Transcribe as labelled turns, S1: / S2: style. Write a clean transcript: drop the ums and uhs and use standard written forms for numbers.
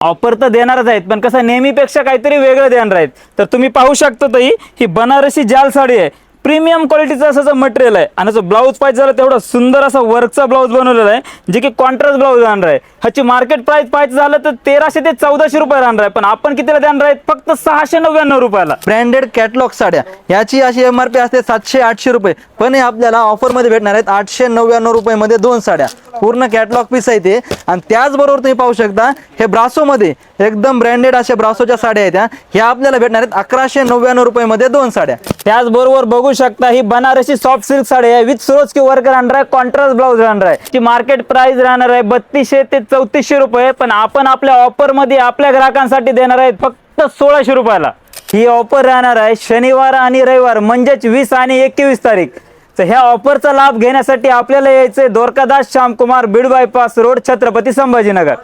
S1: Offer तर देणारच आहेत, पण कसं नेहमीपेक्षा काहीतरी वेगळं देणार आहेत. तर तुम्ही पाहू शकता ताई, ही बनारसी जाल साडी आहे. प्रीमियम क्वालिटीचं असं मटेरियल आहे आणि जो ब्लाऊज पाहिजे झालं तेवढा सुंदर असा वर्कचा ब्लाऊज बनवलेला आहे, जे की कॉन्ट्रास्ट ब्लाऊज राहणार आहे. ह्याची मार्केट प्राइस पाहायचं झालं तर 1300 ते 1400 रुपये राहणार आहे, पण आपण कितीला देणार आहेत? फक्त 699 रुपयाला.
S2: ब्रँडेड कॅटलॉग साड्या याची अशी MRP असते 700-800 रुपये, पण हे आपल्याला ऑफरमध्ये भेटणार आहेत 899 रुपयामध्ये 2 साड्या. पूर्ण कॅटलॉग पीस आहे ते. आणि त्याचबरोबर तुम्ही पाहू शकता हे ब्रासोमध्ये एकदम ब्रँडेड अशा ब्रासोच्या साड्या आहेत. ह्या आपल्याला भेटणार आहेत 1199 रुपयामध्ये 2 साड्या.
S1: त्याचबरोबर बघू शकता ही बनारसी सॉफ्ट सिल्क साडी आहे, विथ सोरोस्की वर्क राहणार आहे, कॉन्ट्रास्ट ब्लाऊज राहणार आहे. ची मार्केट प्राइस राहणार आहे 3200 ते 3400 रुपये, पण आपण आपल्या ऑफर मध्ये आपल्या ग्राहकांसाठी देणार आहेत फक्त 1600 रुपयाला. ही ऑफर राहणार आहे शनिवार आणि रविवार, म्हणजेच 20 आणि 21 तारीख. तर ह्या ऑफरचा लाभ घेण्यासाठी आपल्याला यायचंय द्वारकादास श्यामकुमार, बीड बायपास रोड, छत्रपती संभाजीनगर.